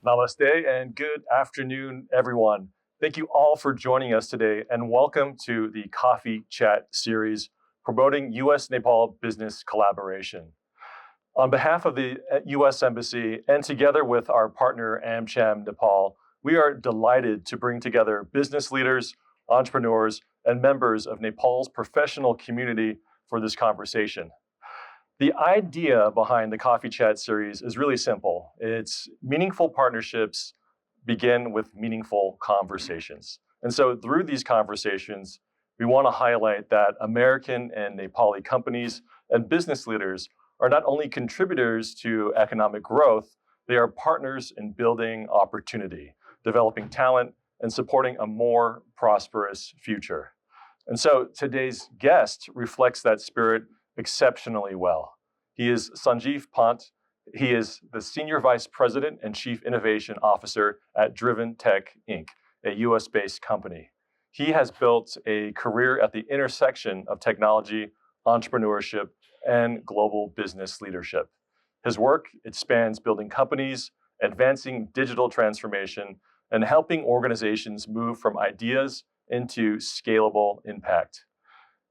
Namaste and good afternoon, everyone. Thank you all for joining us today and welcome to the Coffee Chat series promoting U.S.-Nepal business collaboration. On behalf of the U.S. Embassy and together with our partner AmCham Nepal, we are delighted to bring together business leaders, entrepreneurs, and members of Nepal's professional community for this conversation. The idea behind the Coffee Chat series is really simple. It's meaningful partnerships begin with meaningful conversations. And so through these conversations, we want to highlight that American and Nepali companies and business leaders are not only contributors to economic growth, they are partners in building opportunity, developing talent, and supporting a more prosperous future. And so today's guest reflects that spirit exceptionally well. He is Sanjeev Pant. He is the Senior Vice President and Chief Innovation Officer at Driven Tech, Inc., a US-based company. He has built a career at the intersection of technology, entrepreneurship, and global business leadership. His work, it spans building companies, advancing digital transformation, and helping organizations move from ideas into scalable impact.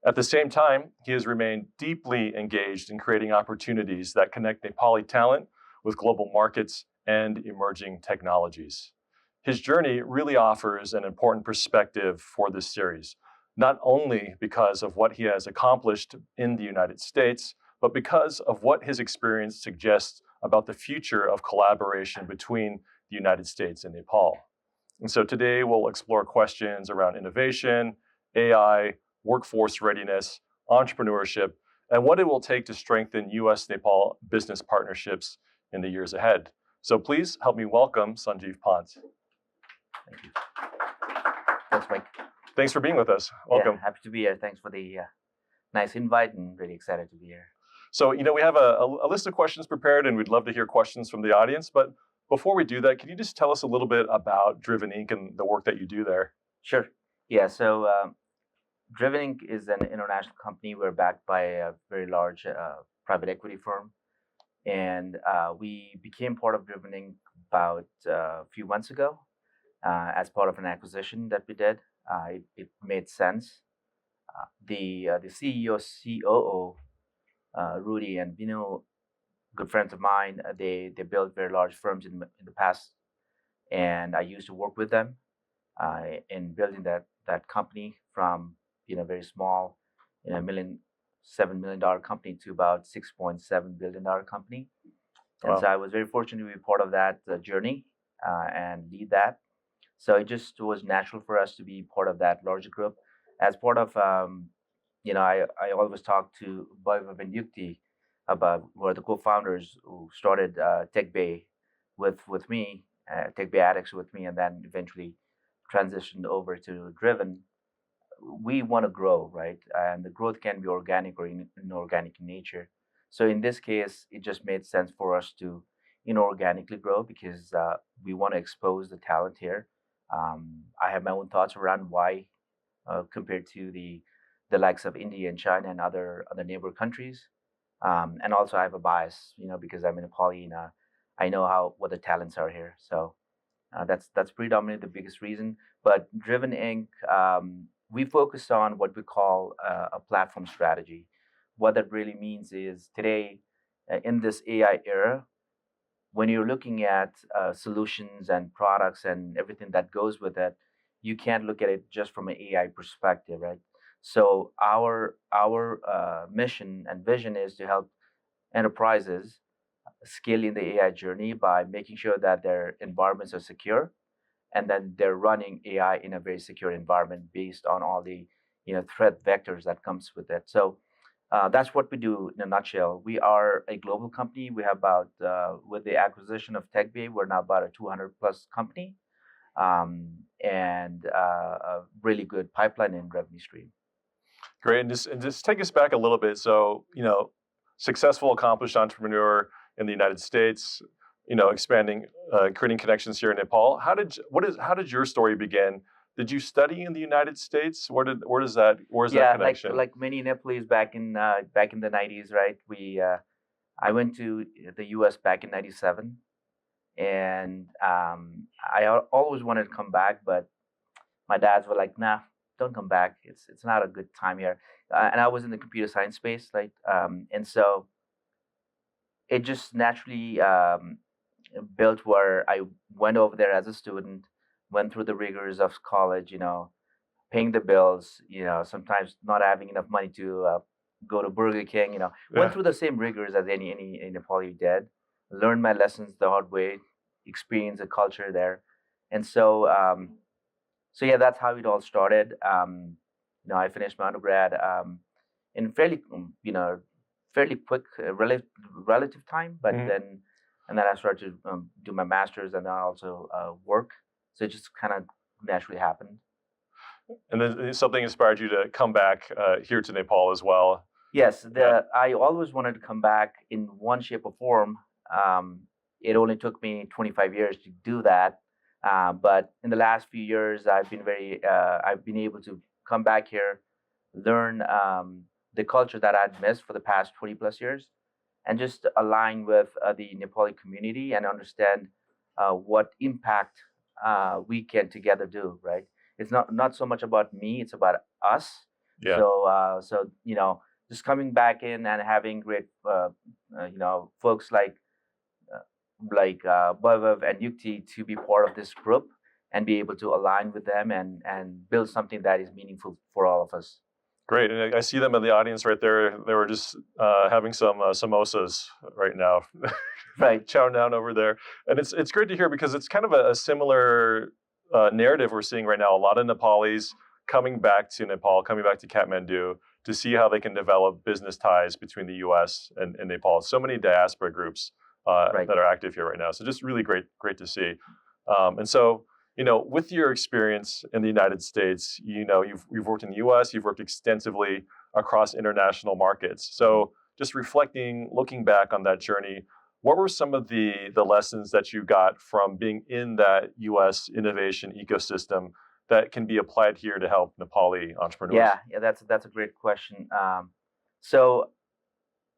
At the same time, he has remained deeply engaged in creating opportunities that connect Nepali talent with global markets and emerging technologies. His journey really offers an important perspective for this series, not only because of what he has accomplished in the United States, but because of what his experience suggests about the future of collaboration between the United States and Nepal. And so today we'll explore questions around innovation, AI, workforce readiness, entrepreneurship, and what it will take to strengthen U.S.-Nepal business partnerships in the years ahead. So please help me welcome Sanjeev Pant. Thank you. Thanks, Mike. Thanks for being with us. Welcome. Yeah, happy to be here. Thanks for the nice invite and really excited to be here. So, we have a list of questions prepared and we'd love to hear questions from the audience. But before we do that, can you just tell us a little bit about Driven Inc. and the work that you do there? Sure. Yeah, so Driven Inc. is an international company. We're backed by a very large private equity firm. And we became part of Driven Inc. about a few months ago as part of an acquisition that we did. It made sense. The CEO, COO, Rudy and Vino, good friends of mine, they built very large firms in the past. And I used to work with them in building that company from very small, $7 million company to about $6.7 billion company. And Wow. so I was very fortunate to be part of that journey and lead that. So it just was natural for us to be part of that larger group. As part of, I always talk to Vaibhav and Yukti about who are the co-founders who started TechBay with me, TechBay Addicts with me, and then eventually transitioned over to Driven. We want to grow, right? And the growth can be organic or inorganic in nature. So in this case, it just made sense for us to inorganically grow because we want to expose the talent here. I have my own thoughts around why, compared to the likes of India and China and other neighbor countries. And also I have a bias, because I'm in Nepali and I know what the talents are here. So that's predominantly the biggest reason. But Driven Inc., we focus on what we call a platform strategy. What that really means is today, in this AI era, when you're looking at solutions and products and everything that goes with it, you can't look at it just from an AI perspective, right? So our mission and vision is to help enterprises scale in the AI journey by making sure that their environments are secure, and then they're running AI in a very secure environment based on all the threat vectors that comes with it. So that's what we do in a nutshell. We are a global company. We have about, with the acquisition of TechBay, we're now about a 200 plus company, and a really good pipeline and revenue stream. Great, and just take us back a little bit. So, successful, accomplished entrepreneur in the United States, expanding, creating connections here in Nepal. How did your story begin? Did you study in the United States? Where's that connection? Yeah, like many Nepalese back in the 90s, right? I went to the US back in 97, and always wanted to come back, but my dads were like, "Nah, don't come back. It's not a good time here." And I was in the computer science space, like, and so it just naturally built where I went over there as a student, went through the rigors of college, paying the bills, sometimes not having enough money to go to Burger King, went Yeah. through the same rigors as any Nepali did, learned my lessons the hard way, experienced the culture there, and so yeah, that's how it all started. I finished my undergrad in fairly quick relative time, but Mhm. then I started to do my master's and then also work. So it just kind of naturally happened. And then something inspired you to come back here to Nepal as well. Yes, Yeah. I always wanted to come back in one shape or form. Um, it only took me 25 years to do that, but in the last few years, I've been able to come back here, learn the culture that I'd missed for the past 20 plus years, and just align with the Nepali community and understand what impact we can together do. Right? It's not so much about me; it's about us. Yeah. So just coming back in and having great folks like Bhairav and Yukti to be part of this group and be able to align with them and build something that is meaningful for all of us. Great. And I see them in the audience right there. They were just having some samosas right now, Right. chowing down over there. And it's great to hear because it's kind of a similar narrative we're seeing right now. A lot of Nepalis coming back to Nepal, coming back to Kathmandu to see how they can develop business ties between the U.S. and Nepal. So many diaspora groups Right. that are active here right now. So just really great to see. And so with your experience in the United States, you've worked in the U.S., you've worked extensively across international markets. So just reflecting, looking back on that journey, what were some of the lessons that you got from being in that U.S. innovation ecosystem that can be applied here to help Nepali entrepreneurs? Yeah, that's a great question. So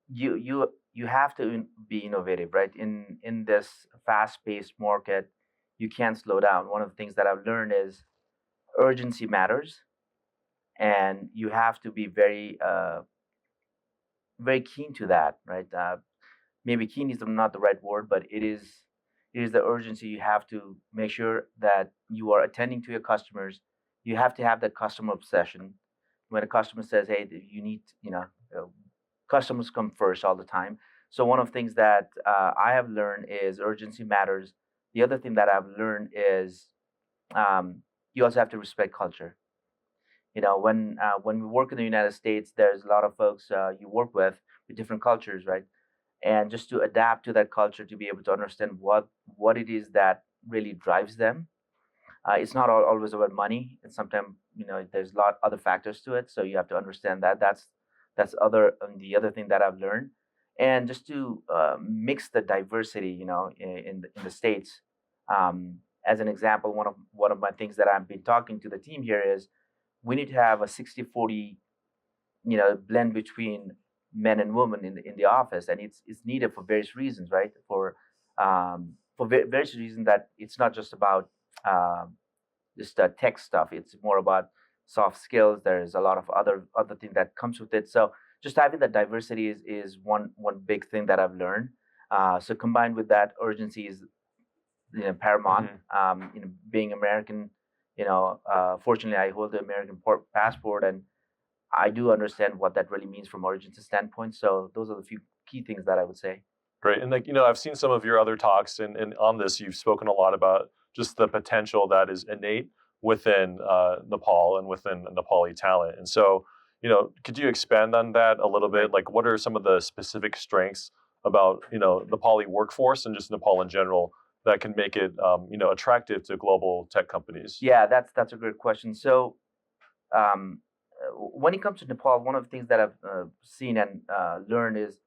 you have to be innovative, right? In this fast-paced market, you can't slow down. One of the things that I've learned is urgency matters, and you have to be very keen to that, right? Maybe keen is not the right word, but it is the urgency. You have to make sure that you are attending to your customers. You have to have that customer obsession. When a customer says, "Hey, you need," uh, customers come first all the time. So one of the things that I have learned is urgency matters. The other thing that I've learned is you also have to respect culture. When we work in the United States, there's a lot of folks you work with different cultures, right? And just to adapt to that culture, to be able to understand what it is that really drives them. It's not always about money, and sometimes there's a lot other factors to it, so you have to understand that. The other thing that I've learned, and just to mix the diversity, in the states. As an example, one of my things that I've been talking to the team here is we need to have a 60-40 blend between men and women in the office, and it's needed for various reasons, right? For various reasons, that it's not just about just tech stuff. It's more about soft skills. There's a lot of other thing that comes with it. So just having that diversity is one big thing that I've learned. So combined with that, urgency is paramount. Mhm. Being American, fortunately, I hold the American passport, and I do understand what that really means from urgency standpoint. So those are the few key things that I would say. Great. And I've seen some of your other talks, and on this, you've spoken a lot about just the potential that is innate within Nepal and within Nepali talent. And so, could you expand on that a little Right. bit? Like, what are some of the specific strengths about Nepali workforce and just Nepal in general that can make it attractive to global tech companies? Yeah, that's a great question. So when it comes to Nepal, one of the things that I've seen and learned is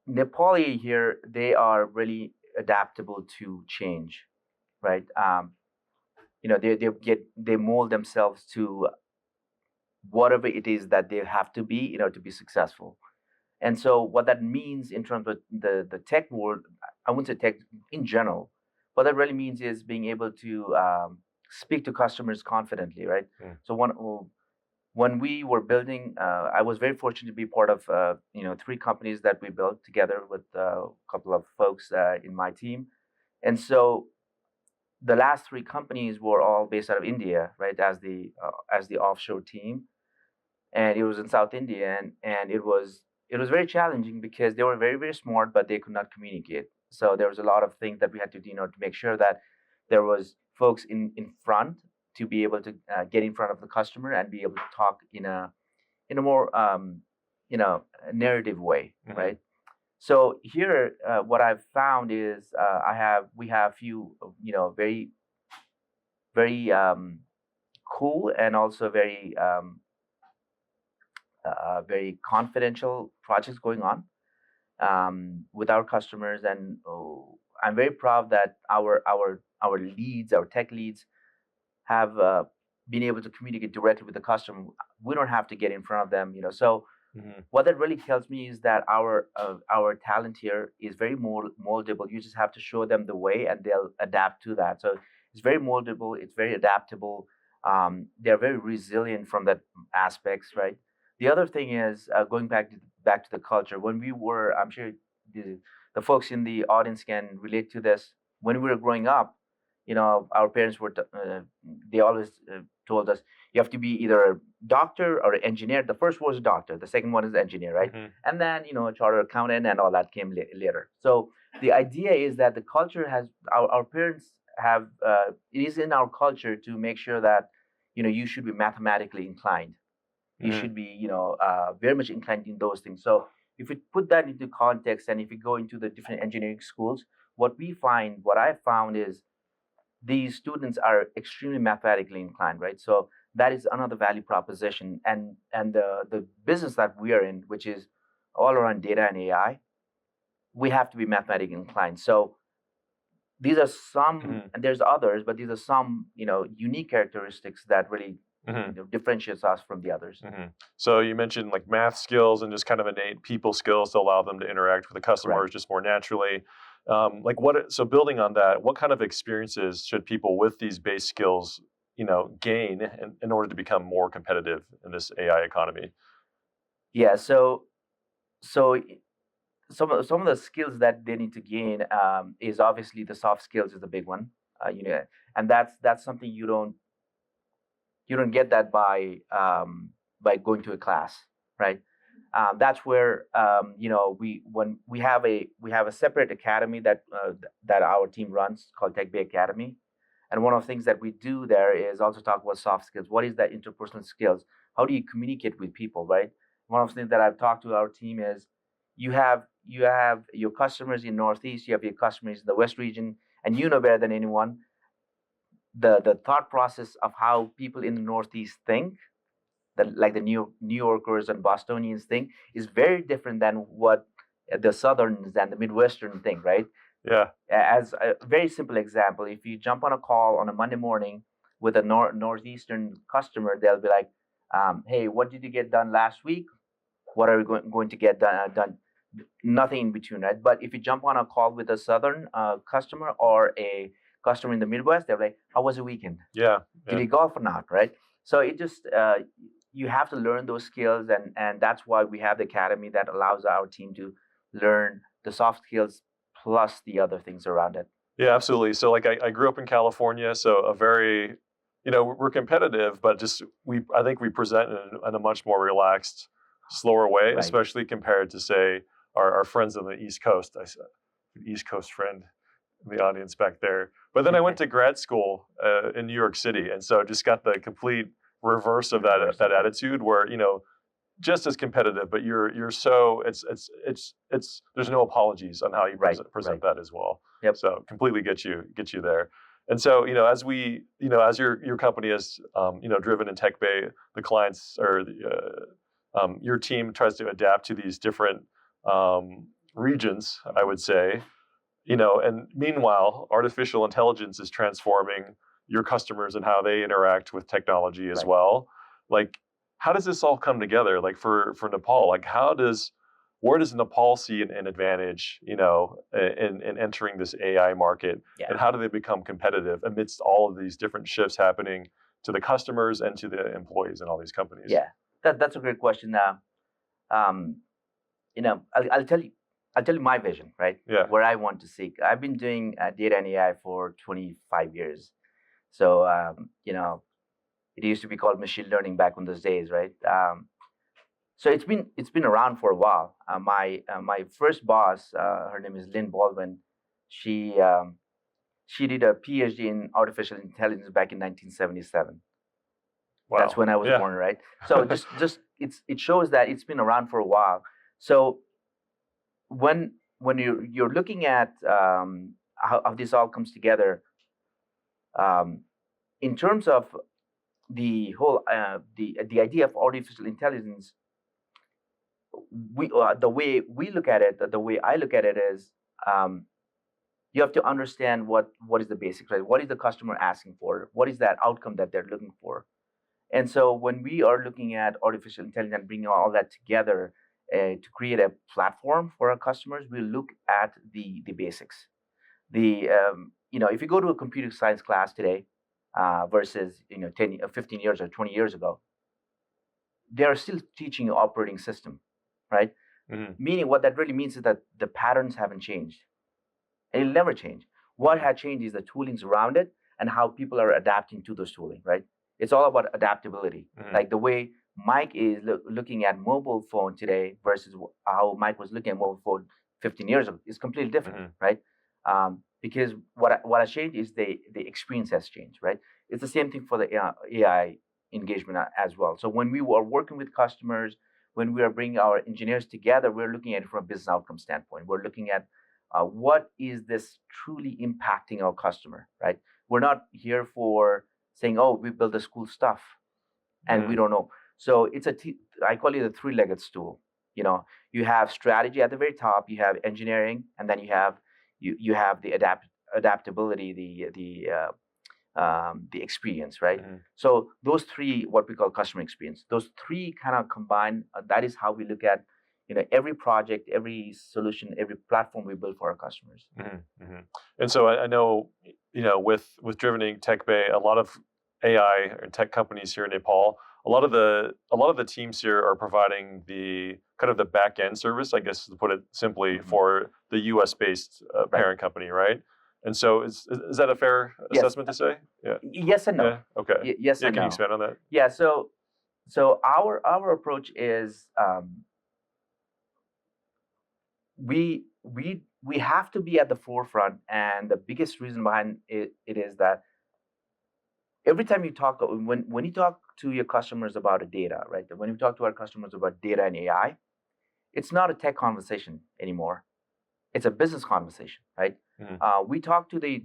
Nepali here, they are really adaptable to change, right? They mold themselves to whatever it is that they have to be, to be successful. And so what that means in terms of the tech world, I wouldn't say tech in general, what that really means is being able to speak to customers confidently, right? Mm. So when we were building, I was very fortunate to be part of 3 companies that we built together with a couple of folks in my team. And so the last 3 companies were all based out of India, right, as the offshore team, and it was in South India, and it was very challenging because they were very very smart, but they could not communicate. So there was a lot of things that we had to do, to make sure that there was folks in front to be able to get in front of the customer and be able to talk in a more narrative way, Mhm. right? So here, what I've found is we have few very very cool and also very confidential projects going on with our customers, and I'm very proud that our leads, our tech leads, have been able to communicate directly with the customer. We don't have to get in front of them, So Mhm. what that really tells me is that our talent here is very moldable. You just have to show them the way, and they'll adapt to that. So it's very moldable. It's very adaptable. They're very resilient from that aspects, right? The other thing is going back to the culture. When we were, I'm sure the folks in the audience can relate to this. When we were growing up, our parents they always told us you have to be either a doctor or an engineer. The first was doctor, the second one is engineer, right? Mhm. And then a chartered accountant and all that came later. So the idea is that the culture has our parents have it is in our culture to make sure that you should be mathematically inclined. You Mhm. should be very much inclined in those things. So if you put that into context, and if you go into the different engineering schools, what I found is these students are extremely mathematically inclined, right? So that is another value proposition, and the business that we are in, which is all around data and AI, we have to be mathematically inclined. So these are some, Mhm. and there's others, but these are some unique characteristics that really Mhm. differentiates us from the others. Mhm. So you mentioned like math skills and just kind of innate people skills to allow them to interact with the customers Correct. just more naturally. Like what? So building on that, what kind of experiences should people with these base skills, gain in order to become more competitive in this AI economy? Yeah. So some of the skills that they need to gain is obviously the soft skills is the big one. And that's something you don't get that by going to a class, right? That's where we have a separate academy that our team runs called Tech Bay Academy, and one of the things that we do there is also talk about soft skills. What is that interpersonal skills? How do you communicate with people, right? One of the things that I've talked to our team is you have your customers in Northeast, you have your customers in the West region, and you know better than anyone the thought process of how people in the Northeast think, like the New Yorkers and Bostonians think, is very different than what the Southerns and the Midwestern think, right? Yeah. As a very simple example, if you jump on a call on a Monday morning with a Northeastern customer, they'll be like, "Hey, what did you get done last week? What are we going to get done?" Nothing in between, right? But if you jump on a call with a Southern customer or a customer in the Midwest, they're like, "How was the weekend? Yeah. Did Yeah. you golf or not?" Right? So it just you have to learn those skills, and that's why we have the academy that allows our team to learn the soft skills plus the other things around it. Yeah, absolutely. So like I grew up in California, so a very, we're competitive, but just I think we present in a much more relaxed, slower way, Right. especially compared to say our friends on the East Coast. I said East Coast friend in the audience back there. But then I went to grad school in New York City, and so just got the complete reverse of Reverse that of it. attitude, where just as competitive, but you're so it's there's no apologies on how you Right. present Right. that as well. Yep. So completely get you there. And so as we as your company has driven in Tech Bay, the clients or your team tries to adapt to these different regions, I would say. And meanwhile, artificial intelligence is transforming your customers and how they interact with technology as Right. well. Like, how does this all come together? Like for Nepal, like how does where does Nepal see an advantage, in entering this AI market, Yeah. and how do they become competitive amidst all of these different shifts happening to the customers and to the employees in all these companies? Yeah, that's a great question. Um, I'll tell you, my vision, right? Yeah. Where I want to seek. I've been doing data and AI for 25 years. So, it used to be called machine learning back in those days, right? So it's been around for a while. My first boss, her name is Lynn Baldwin. She she did a PhD in artificial intelligence back in 1977. That's Wow. when I was Yeah. born, right? So just it shows that it's been around for a while. So when you're looking at how this all comes together, um, in terms of the whole the idea of artificial intelligence, we the way we look at it, the way I look at it is, um, you have to understand what is the basics, right? What is the customer asking for? What is that outcome that they're looking for? And so when we are looking at artificial intelligence and bringing all that together to create a platform for our customers, we look at the basics. If you go to a computer science class today versus 15 years or 20 years ago, they are still teaching operating system, right? Mhm. Meaning what that really means is that the patterns haven't changed. And it'll never change. What had changed is the toolings around it and how people are adapting to those tooling, right? It's all about adaptability. Mhm. Like the way Mike is looking at mobile phone today versus how Mike was looking at mobile phone 15 years ago is completely different, Mhm. right? Because what has changed is the experience has changed, right? It's the same thing for the AI engagement as well. So when we are working with customers, when we are bringing our engineers together, we're looking at it from a business outcome standpoint. We're looking at what is this truly impacting our customer, right? We're not here for saying, oh, we build this cool stuff and we don't know. So I call it a three-legged stool. You have strategy at the very top, you have engineering, and then you have the adaptability, the experience, right? Mhm. So those three, what we call customer experience, those three kind of combine. That is how we look at every project, every solution, every platform we build for our customers. Mhm. Mhm. And so I know, with Drivening Tech Bay, a lot of AI and tech companies here in Nepal, a lot of the teams here are providing the kind of the back end service, I guess to put it simply, Mhm. for the U.S. based Right. parent company, right? And so is that a fair Yes. assessment to say? Yeah. Yes and no. Yeah. Okay. Yes Yeah. and Can you no. expand on that? Yeah. So our approach is, we have to be at the forefront, and the biggest reason behind it is that every time you talk, when you talk to your customers about a data, right? When you talk to our customers about data and AI, it's not a tech conversation anymore. It's a business conversation, right? Mhm. We talk to the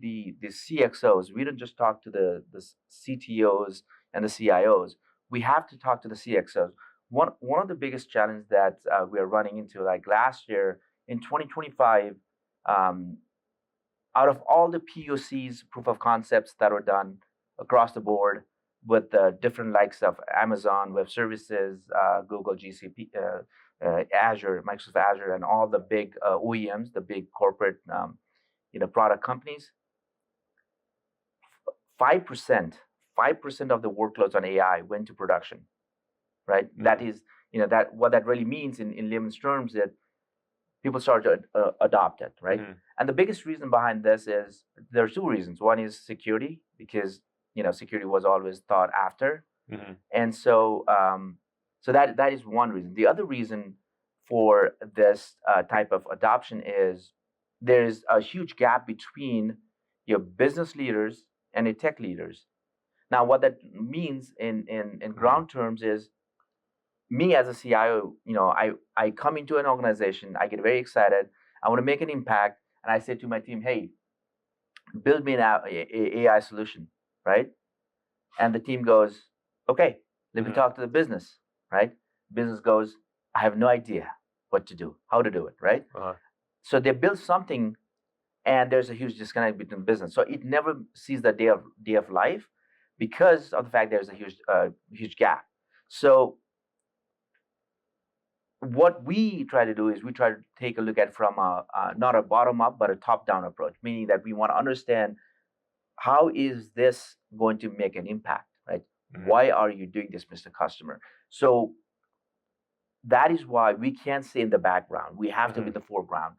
CXOs. We don't just talk to the CTOs and the CIOs. We have to talk to the CXOs. One of the biggest challenges that we are running into, like last year in 2025, um, out of all the POCs, proof of concepts that were done across the board with the different likes of Amazon Web Services, Google GCP, Azure, Microsoft Azure, and all the big OEMs, the big corporate product companies, 5% of the workloads on AI went to production, right? That is, that what that really means in layman's terms, that people start to adopt it, right? Mhm. And the biggest reason behind this is there's two reasons. One is security, because security was always thought after, Mhm. and so that is one reason. The other reason for this type of adoption is there's a huge gap between your business leaders and your tech leaders. Now, what that means in ground terms is, me as a CIO, I come into an organization, I get very excited, I want to make an impact, and I say to my team, hey, build me an AI solution, right? And the team goes, okay, let me Mhm. talk to the business, right? Business goes, I have no idea what to do, how to do it, right? Uh-huh. So they build something, and there's a huge disconnect between business. So it never sees the day of life because of the fact there's a huge gap. So what we try to do is we try to take a look at from not a bottom up but a top down approach, meaning that we want to understand how is this going to make an impact, right? Mhm. Why are you doing this, Mr. Customer? So that is why we can't stay in the background. We have to be in the foreground.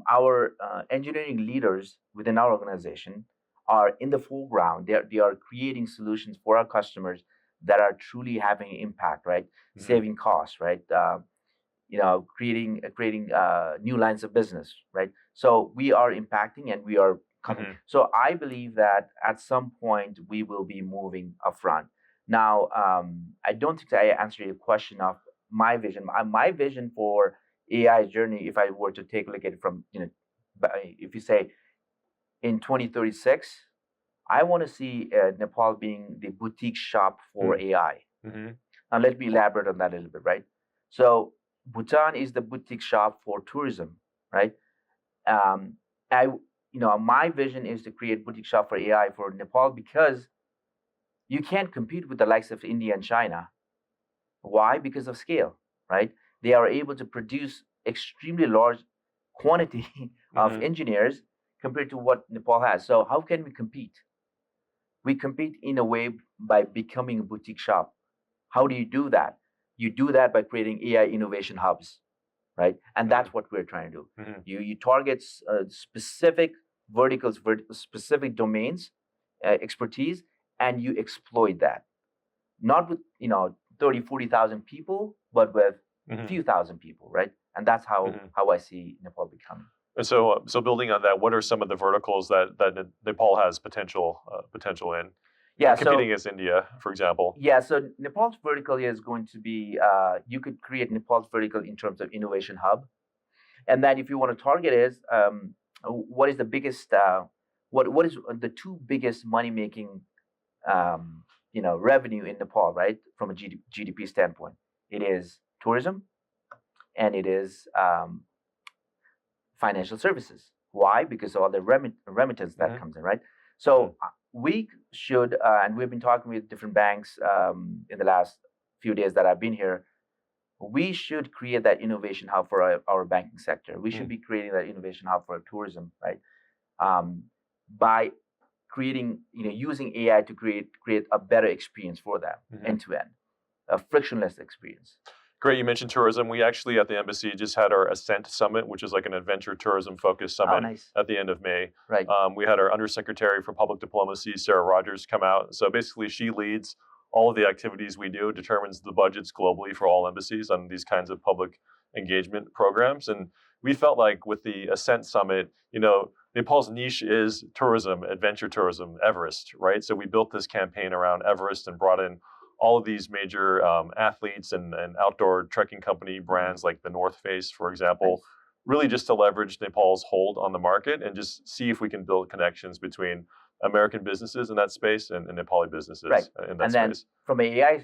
Our engineering leaders within our organization are in the foreground. They are creating solutions for our customers that are truly having an impact, right? Saving costs, right? Creating new lines of business, right? So we are impacting and we are coming. So I believe that at some point we will be moving upfront. Now, I don't think that I answered your question of my vision. My vision for AI journey, if I were to take a look at it from, if you say in 2036, I want to see Nepal being the boutique shop for AI. Now, let me elaborate on that a little bit, right? So Bhutan is the boutique shop for tourism, right? Um, my vision is to create boutique shop for AI for Nepal because you can't compete with the likes of India and China. Why? Because of scale, right? They are able to produce extremely large quantity of engineers compared to what Nepal has. So how can we compete? We compete in a way by becoming a boutique shop. How do you do that? You do that by creating AI innovation hubs, right? And that's what we're trying to do. You target specific verticals, specific domains, expertise, and you exploit that. Not with 30, 40,000 people, but with a few thousand people, right? And that's how I see Nepal becoming. And so building on that, what are some of the verticals that Nepal has potential in? Yeah, competing against India, for example. Yeah, so Nepal's vertical is going to be, you could create Nepal's vertical in terms of innovation hub. And then if you want to target is, what is the biggest, what is the two biggest money-making, revenue in Nepal, right? From a GDP standpoint. It is tourism and it is financial services. Why? Because of all the remittance that comes in, right? So we should, and we've been talking with different banks in the last few days that I've been here. We should create that innovation hub for our banking sector. We should be creating that innovation hub for tourism, right? By creating, using AI to create a better experience for them, end to end, a frictionless experience. Great, you mentioned tourism. We actually at the embassy just had our Ascent Summit, which is like an adventure tourism focused summit at the end of May. Right. We had our Undersecretary for Public Diplomacy, Sarah Rogers, come out. So basically she leads all of the activities we do, determines the budgets globally for all embassies on these kinds of public engagement programs. And we felt like with the Ascent Summit, Nepal's niche is tourism, adventure tourism, Everest, right? So we built this campaign around Everest and brought in all of these major athletes and outdoor trekking company brands like the North Face, for example, really just to leverage Nepal's hold on the market and just see if we can build connections between American businesses in that space and Nepali businesses in that space. And then from AI,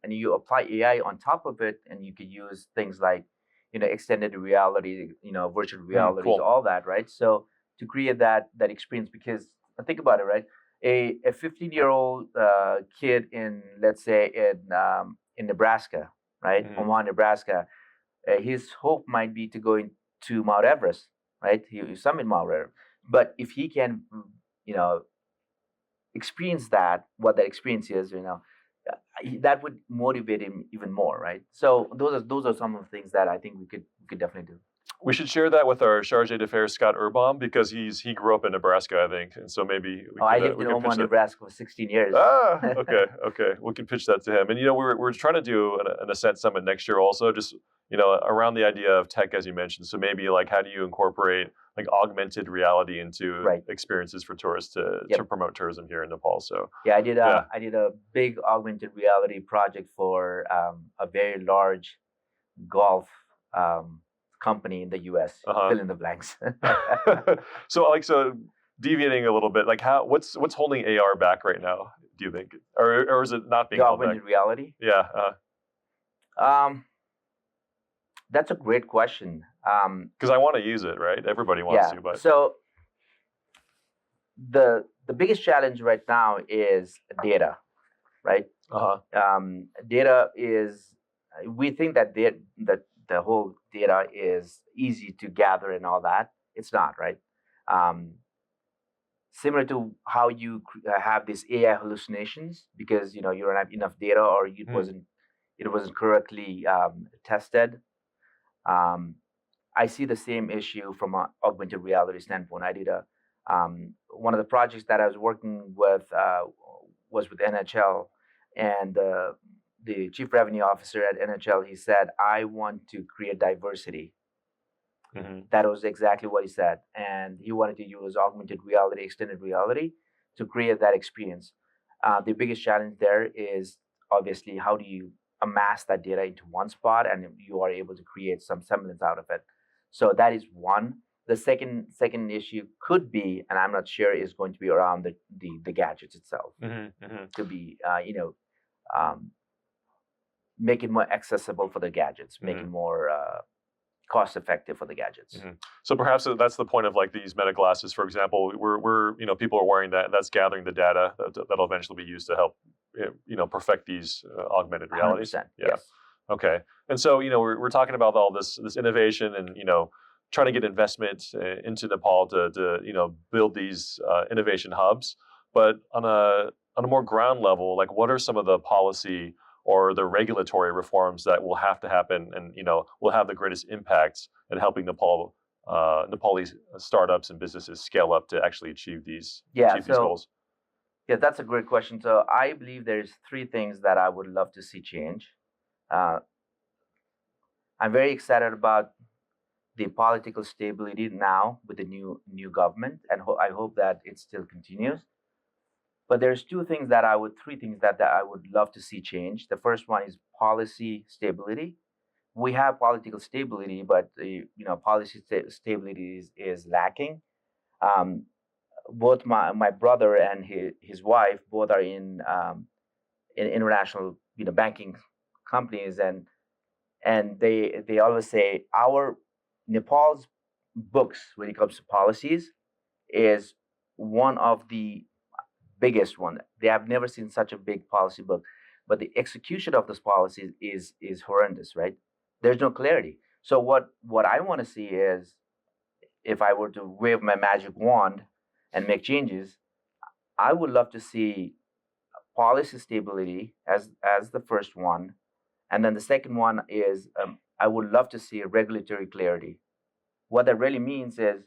and you apply AI on top of it, and you could use things like, extended reality, virtual reality, all that, right? So to create that experience, because think about it, right? A 15-year-old kid in, let's say, in Nebraska, right? Omaha, Nebraska, his hope might be to go into Mount Everest, right? He summit Mount Everest. But if he can, experience what that experience is, that would motivate him even more, right? So those are some of the things that I think we could definitely do. We should share that with our charge d'affaires, Scott Urbaum, because he grew up in Nebraska, I think, and so maybe I lived in Omaha, Nebraska for 16 years. Okay. We can pitch that to him. And we're trying to do an Ascent Summit next year, also, just around the idea of tech, as you mentioned. So maybe like how do you incorporate like augmented reality into experiences for tourists to promote tourism here in Nepal? So I did a big augmented reality project for a very large golf company in the U.S. Fill in the blanks. So deviating a little bit, like what's holding AR back right now? Do you think, or is it not being held back? Augmented reality? Yeah. That's a great question. Because I want to use it, right? Everybody wants to, but so the biggest challenge right now is data, right? Data is. We think that the whole data is easy to gather and all that. It's not, right? Um, Similar to how you have these AI hallucinations because you don't have enough data or Mm. it wasn't correctly tested. Um, I see the same issue from an augmented reality standpoint. I did a one of the projects that I was working with was with NHL, and the chief revenue officer at NHL, he said, "I want to create diversity." Hmm. That was exactly what he said, and he wanted to use augmented reality, extended reality, to create that experience. The biggest challenge there is obviously how do you amass that data into one spot and you are able to create some semblance out of it. So that is one. The second issue could be, and I'm not sure, is going to be around the gadgets itself Hmm. Hmm. to be um, make it more accessible for the gadgets, make it Hmm. more cost effective for the gadgets. Hmm. So perhaps that's the point of like these meta glasses, for example. We're people are wearing that. That's gathering the data that'll eventually be used to help perfect these augmented realities. 100%. Yeah. Yes. Okay. And so we're talking about all this innovation and trying to get investment into Nepal to build these innovation hubs. But on a more ground level, like what are some of the policy or the regulatory reforms that will have to happen and will have the greatest impacts in helping Nepalese startups and businesses scale up to actually Yeah. achieve these So goals? yeah, that's a great question. So I believe there's three things that I would love to see change. Uh, I'm very excited about the political stability now with the new government, and I hope that it still continues. But there's three things that I would love to see change. The first one is policy stability. We have political stability, but policy stability is lacking. Um, Both my brother and his wife both are in international banking companies, and they always say our Nepal's books when it comes to policies is one of the biggest one. They have never seen such a big policy book, but the execution of those policies is horrendous, right? There's no clarity. So what I want to see is if I were to wave my magic wand and make changes, I would love to see policy stability as the first one, and then the second one is I would love to see regulatory clarity. What that really means is,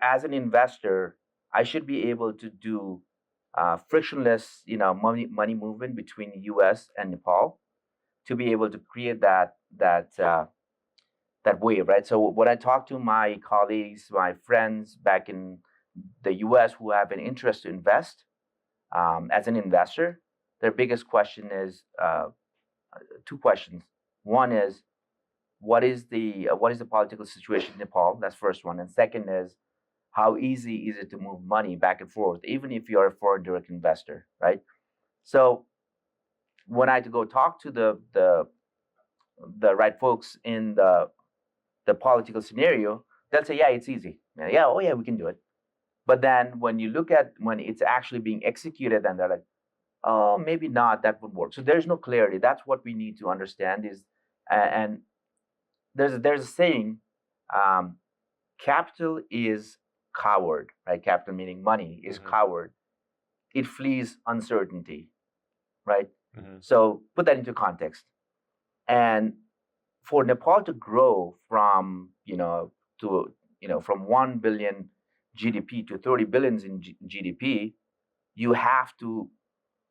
as an investor, I should be able to do frictionless, money movement between the U.S. and Nepal to be able to create that wave, right? So when I talk to my colleagues, my friends back in the U.S. who have an interest to invest, as an investor, their biggest question is two questions. One is what is the political situation in Nepal? That's first one, and second is how easy is it to move money back and forth, even if you're a foreign direct investor, right? So when I had to go talk to the right folks in the political scenario, they'll say, yeah, it's easy. Yeah, oh yeah, we can do it. But then when you look at when it's actually being executed, and they're like, oh, maybe not, that would work. So there's no clarity. That's what we need to understand is, and there's a saying, um, capital is coward, right? Capital meaning money is Hmm. coward. It flees uncertainty, right? Hmm. So put that into context. And for Nepal to grow from to from 1 billion GDP to 30 billions in GDP, you have to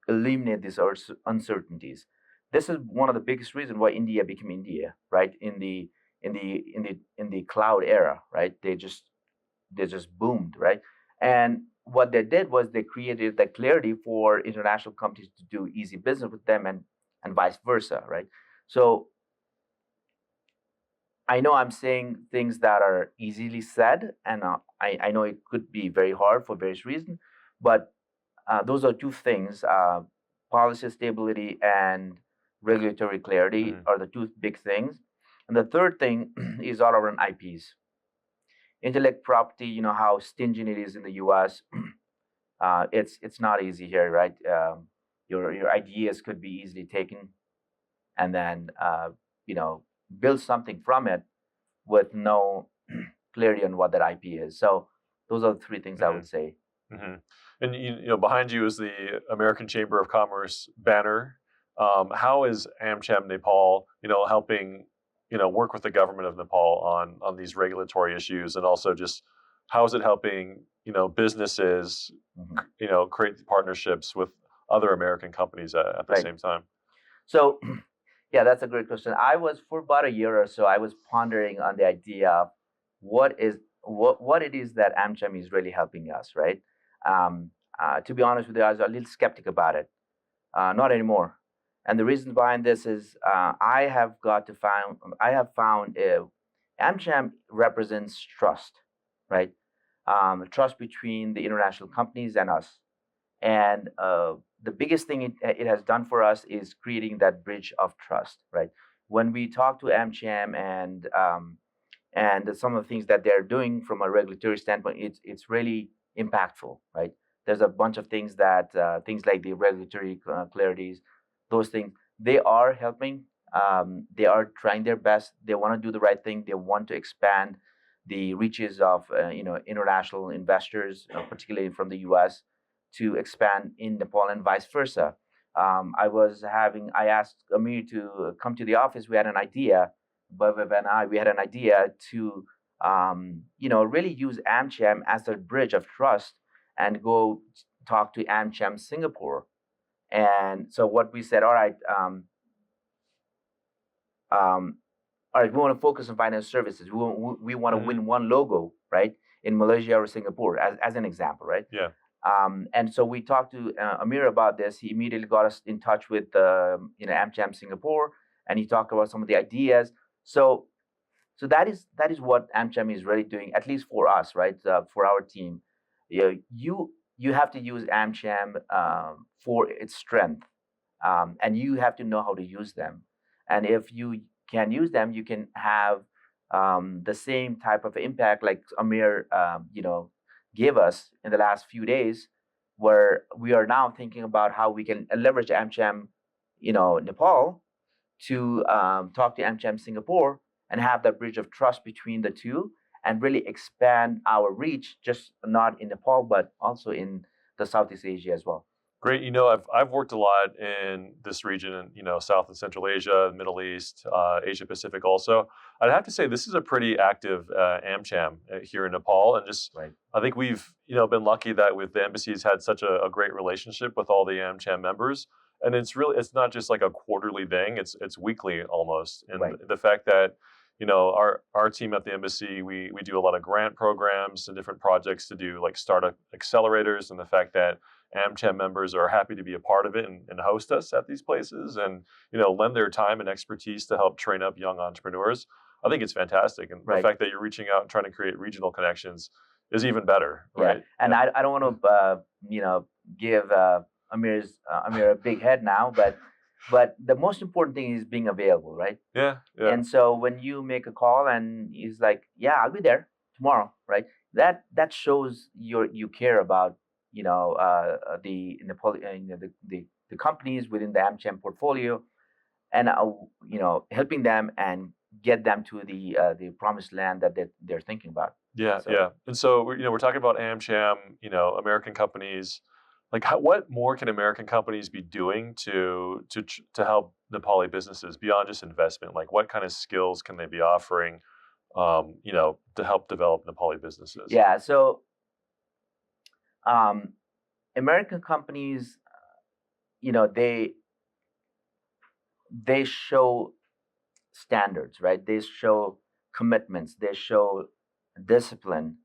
eliminate these uncertainties. This is one of the biggest reasons why India became India, right? In the cloud era, right? They just boomed, right? And what they did was they created that clarity for international companies to do easy business with them, and vice versa, right? So I know I'm saying things that are easily said, and I know it could be very hard for various reasons, but those are two things: policy stability and regulatory clarity Hmm. are the two big things. And the third thing is all around IPs, intellect property. You know how stingent it is in the U.S. It's not easy here, right? Your ideas could be easily taken, and then build something from it with no clarity on what that IP is. So those are the three things I would say. Mm-hmm. And behind you is the American Chamber of Commerce banner. How is AmCham Nepal, helping, work with the government of Nepal on these regulatory issues, and also just how is it helping, businesses, create partnerships with other American companies at the Right. same time? So, yeah, that's a great question. For about a year or so, I was pondering on the idea of what it is that AmCham is really helping us, right? Um, to be honest with you, I was a little skeptic about it. Not anymore. And the reason behind this is I have found AmCham represents trust, right? Trust between the international companies and us. And the biggest thing it has done for us is creating that bridge of trust, right? When we talk to AmCham and some of the things that they're doing from a regulatory standpoint, it's really impactful, right? There's a bunch of things that things like the regulatory clarities, those things they are helping. They are trying their best. They want to do the right thing. They want to expand the reaches of international investors, particularly from the U.S., to expand in Nepal and vice versa. I asked Amir to come to the office. We had an idea, Bhavev and I, we had an idea to, really use AmCham as a bridge of trust and go talk to AmCham Singapore. And so what we said, um, all right, we want to focus on financial services. We want to win one logo, right, in Malaysia or Singapore, as an example, right? Yeah. And so we talked to Amir about this. He immediately got us in touch with AmCham Singapore, and he talked about some of the ideas. So that is what AmCham is really doing, at least for us, right? For our team, you have to use AmCham for its strength, and you have to know how to use them. And if you can use them, you can have the same type of impact like Amir, gave us in the last few days, where we are now thinking about how we can leverage AmCham, Nepal, to talk to AmCham Singapore and have that bridge of trust between the two and really expand our reach, just not in Nepal, but also in the Southeast Asia as well. Great. I've worked a lot in this region, South and Central Asia, Middle East, Asia Pacific. Also, I'd have to say this is a pretty active AmCham here in Nepal, and just Right. I think we've been lucky that with the embassies had such a great relationship with all the AmCham members, and it's not just like a quarterly thing; it's weekly almost. And Right. the fact that our team at the embassy, we do a lot of grant programs and different projects to do like startup accelerators, and the fact that AmCham members are happy to be a part of it and host us at these places and lend their time and expertise to help train up young entrepreneurs. I think it's fantastic, and Right. the fact that you're reaching out and trying to create regional connections is even better, Yeah. right? And I don't want to give Amir a big head now, but the most important thing is being available, right? Yeah, yeah. And so when you make a call and he's like, "Yeah, I'll be there tomorrow," right? That shows you care about the Nepal, the companies within the AmCham portfolio, and helping them and get them to the promised land that they're thinking about. Yeah, So- yeah. And so we're talking about AmCham, American companies. Like, what more can American companies be doing to help Nepali businesses beyond just investment? Like, what kind of skills can they be offering, to help develop Nepali businesses? Yeah. So American companies, they show standards, right? They show commitments. They show discipline.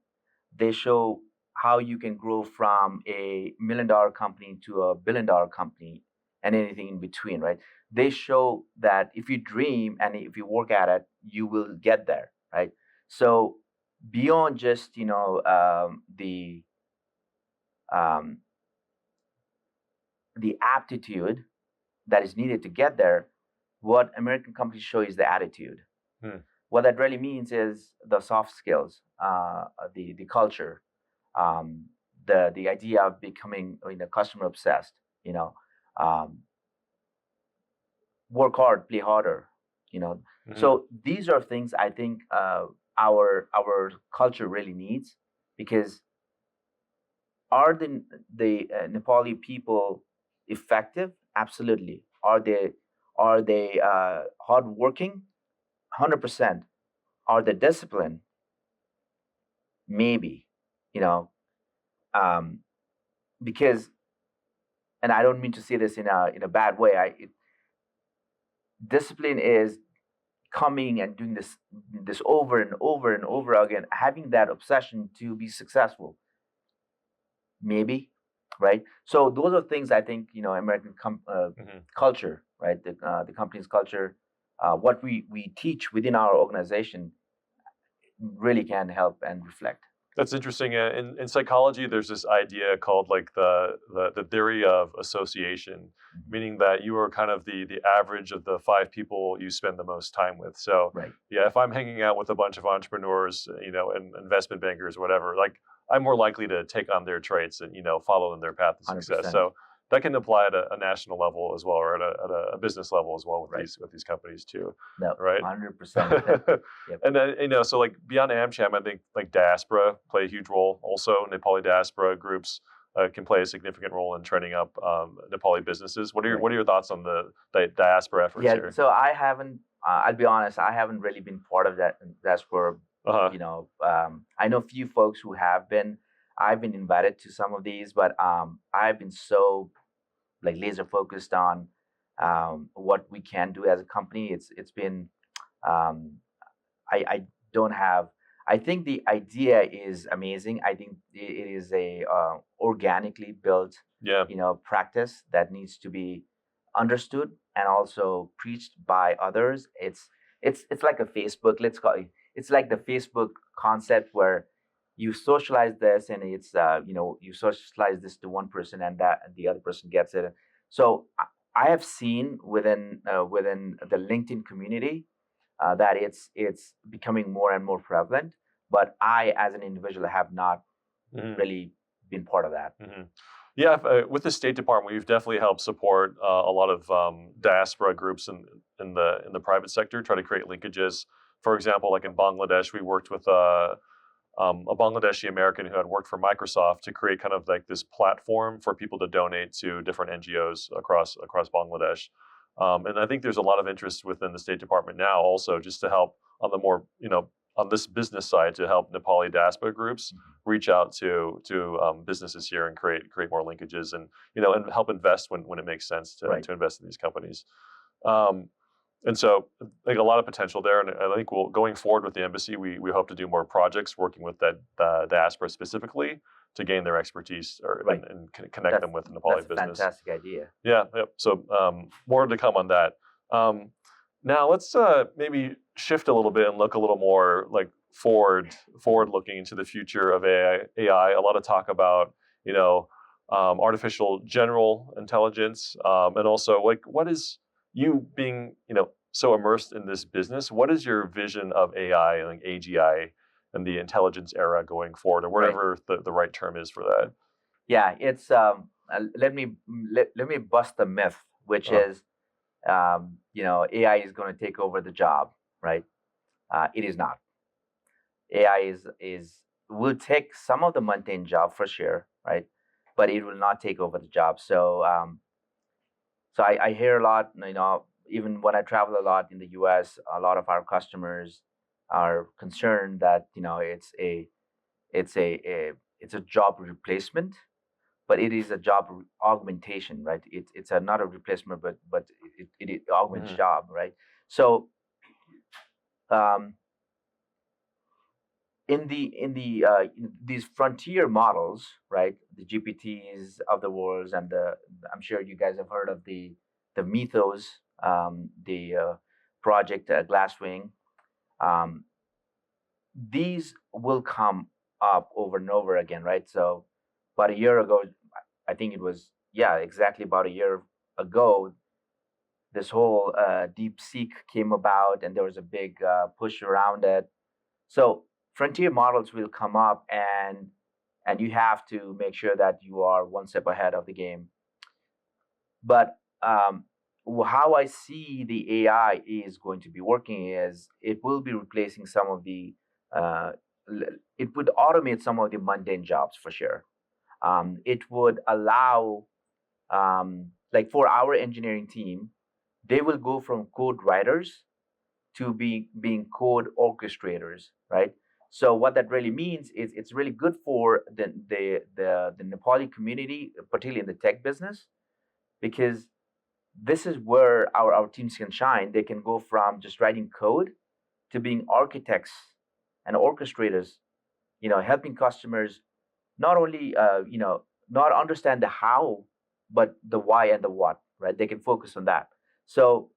They show how you can grow from $1 million company to $1 billion company and anything in between, right? They show that if you dream and if you work at it, you will get there, right? So beyond just um, the aptitude that is needed to get there, what American companies show is the attitude. What that really means is the soft skills, the culture, the idea of becoming customer obsessed. Um, Work hard, play harder. You know, Hmm. so these are things I think our culture really needs, because are the Nepali people effective? Absolutely. Are they hardworking? 100%. Are they disciplined? Maybe. You know, um, because, and I don't mean to say this in a bad way. Discipline is coming and doing this over and over and over again, having that obsession to be successful. Maybe, right? So those are things I think, American Hmm. culture, right? The company's culture, what we teach within our organization really can help and reflect. That's interesting. In psychology, there's this idea called like the theory of association, Mhm. meaning that you are kind of the average of the five people you spend the most time with. So Right. yeah, if I'm hanging out with a bunch of entrepreneurs, and investment bankers, whatever, like I'm more likely to take on their traits and follow in their path of success. 100%. So that can apply at a national level as well, or at a business level as well with Right. these companies too, No, right? 100%. Yep. And then so like beyond AmCham, I think like diaspora play a huge role. Also, Nepali diaspora groups can play a significant role in training up Nepali businesses. What are your Right. thoughts on the diaspora efforts Yeah. here? So I haven't. I'll be honest. I haven't really been part of that. That's where, Uh huh. I know a few folks who have been. I've been invited to some of these, but I've been so like laser focused on what we can do as a company. It's been um, I don't have. I think the idea is amazing. I think it is a organically built, Yeah. practice that needs to be understood and also preached by others. It's like a Facebook. Let's call it. It's like the Facebook concept where you socialize this, and it's you socialize this to one person, and that and the other person gets it. So I have seen within the LinkedIn community that it's becoming more and more prevalent. But I, as an individual, have not Mhm. really been part of that. Hmm. Yeah, with the State Department, we've definitely helped support a lot of diaspora groups in the private sector, try to create linkages. For example, like in Bangladesh, we worked with a Bangladeshi American who had worked for Microsoft to create kind of like this platform for people to donate to different NGOs across Bangladesh. And I think there's a lot of interest within the State Department now, also just to help on the more on this business side to help Nepali diaspora groups Mhm. reach out to businesses here and create more linkages and and help invest when it makes sense to Right. to invest in these companies. Um, and so, like a lot of potential there, and I think we'll going forward with the embassy, we hope to do more projects working with that diaspora specifically to gain their expertise or Right. and connect That's them with the that's Nepali a business. fantastic idea. Yeah, yep. So more to come on that. Um, Now let's maybe shift a little bit and look a little more like forward looking into the future of AI. A lot of talk about artificial general intelligence, and also like what is you being so immersed in this business. What is your vision of AI and like AGI and the intelligence era going forward, or Right. whatever the right term is for that? Yeah. It's let me bust the myth, which Uh, is AI is going to take over the job. Right. It is not. AI is will take some of the mundane job for sure. Right. But it will not take over the job. So I hear a lot, even when I travel a lot in the US, a lot of our customers are concerned that, it's a job replacement, but it is a job augmentation, right? It's not a replacement, but it augments mhm. job, right? So um, in these frontier models, right? The GPTs of the world, and I'm sure you guys have heard of the Mythos, the project Glasswing. Um, these will come up over and over again, right? So about a year ago, I think it was, yeah, exactly about a year ago, this whole deep seek came about, and there was a big push around it. So frontier models will come up, and you have to make sure that you are one step ahead of the game. But how I see the AI is going to be working is it will be replacing some of the uh, it would automate some of the mundane jobs for sure. It would allow like for our engineering team, they will go from code writers to being code orchestrators, right? So what that really means is it's really good for the Nepali community, particularly in the tech business, because this is where our teams can shine. They can go from just writing code to being architects and orchestrators, helping customers not only not understand the how, but the why and the what, right? They can focus on that. So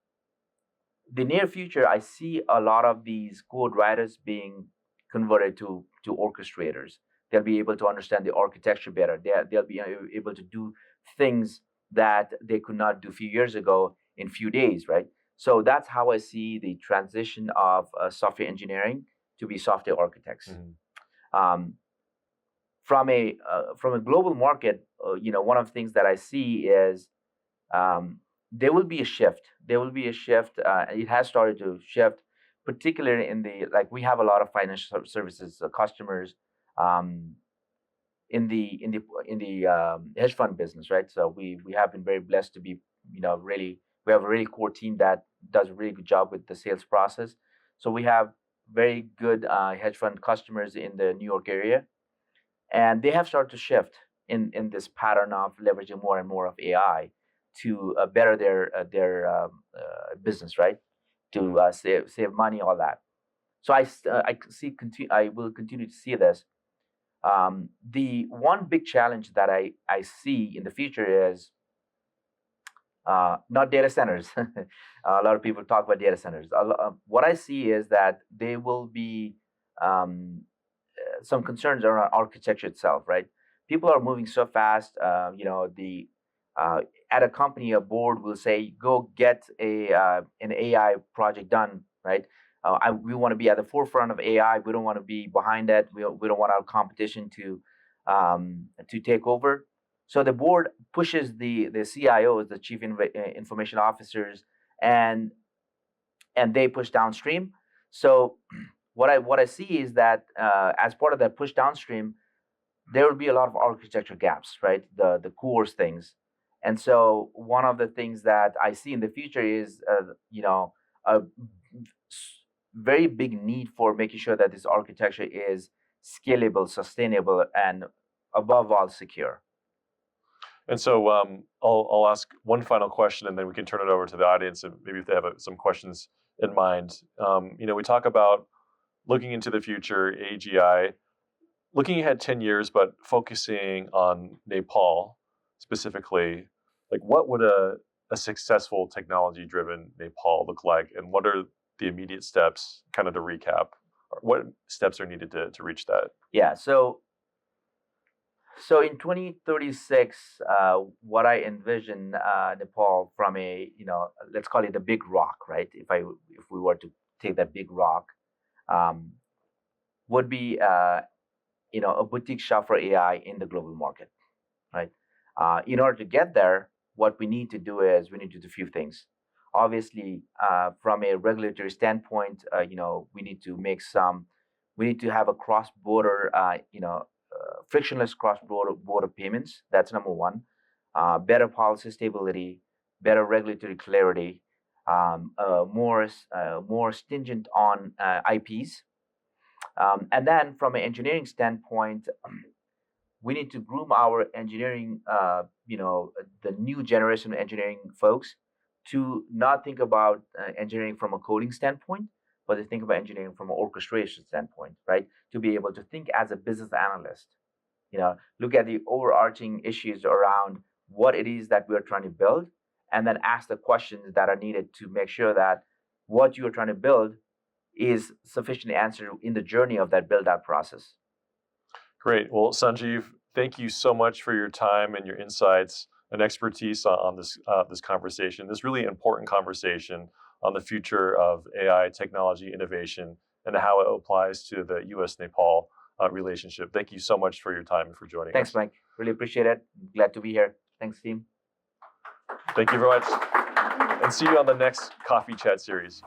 the near future, I see a lot of these code writers being converted to orchestrators. They'll be able to understand the architecture better. They'll be able to do things that they could not do a few years ago in few days, right? So that's how I see the transition of software engineering to be software architects. Um, from a global market, one of the things that I see is um, there will be a shift. There will be a shift. It has started to shift, particularly in the like we have a lot of financial services customers um, in the hedge fund business, right? So we have been very blessed to be really we have a really core team that does a really good job with the sales process. So we have very good hedge fund customers in the New York area, and they have started to shift in this pattern of leveraging more and more of AI to better their business, right? To save money, all that. So I will continue to see this. The one big challenge that I see in the future is not data centers. A lot of people talk about data centers. What I see is that they will be um, some concerns around architecture itself, right? People are moving so fast. The at a company, a board will say, "Go get an AI project done," right? We want to be at the forefront of AI. We don't want to be behind it. We don't want our competition to take over. So the board pushes the CIOs, the chief information officers, and they push downstream. So what I see is that as part of that push downstream, there will be a lot of architecture gaps, right? The core things. And so one of the things that I see in the future is a very big need for making sure that this architecture is scalable, sustainable, and above all secure. And so I'll ask one final question, and then we can turn it over to the audience, and maybe if they have some questions in mind. We talk about looking into the future, AGI, looking ahead 10 years, but focusing on Nepal specifically. Like, what would a successful technology-driven Nepal look like, and what are the immediate steps? Kind of to recap, what steps are needed to reach that? Yeah. So in 2036, what I envision Nepal from a let's call it a big rock, right? If we were to take that big rock, um, would be a boutique shop for AI in the global market, right? In order to get there, what we need to do is we need to do a few things. Obviously, from a regulatory standpoint, we need to have a cross-border, frictionless cross-border payments. That's number one. Better policy stability, better regulatory clarity, more stringent on IPs, and then from an engineering standpoint, we need to groom our engineering, the new generation of engineering folks to not think about engineering from a coding standpoint, but to think about engineering from an orchestration standpoint, right? To be able to think as a business analyst, look at the overarching issues around what it is that we're trying to build, and then ask the questions that are needed to make sure that what you are trying to build is sufficiently answered in the journey of that build out process. Great. Well, Sanjeev, thank you so much for your time and your insights and expertise on this conversation, this really important conversation on the future of AI technology innovation and how it applies to the U.S.-Nepal relationship. Thank you so much for your time and for joining us. Thanks, Mike. Really appreciate it. Glad to be here. Thanks, team. Thank you very much. And and see you on the next Coffee Chat series.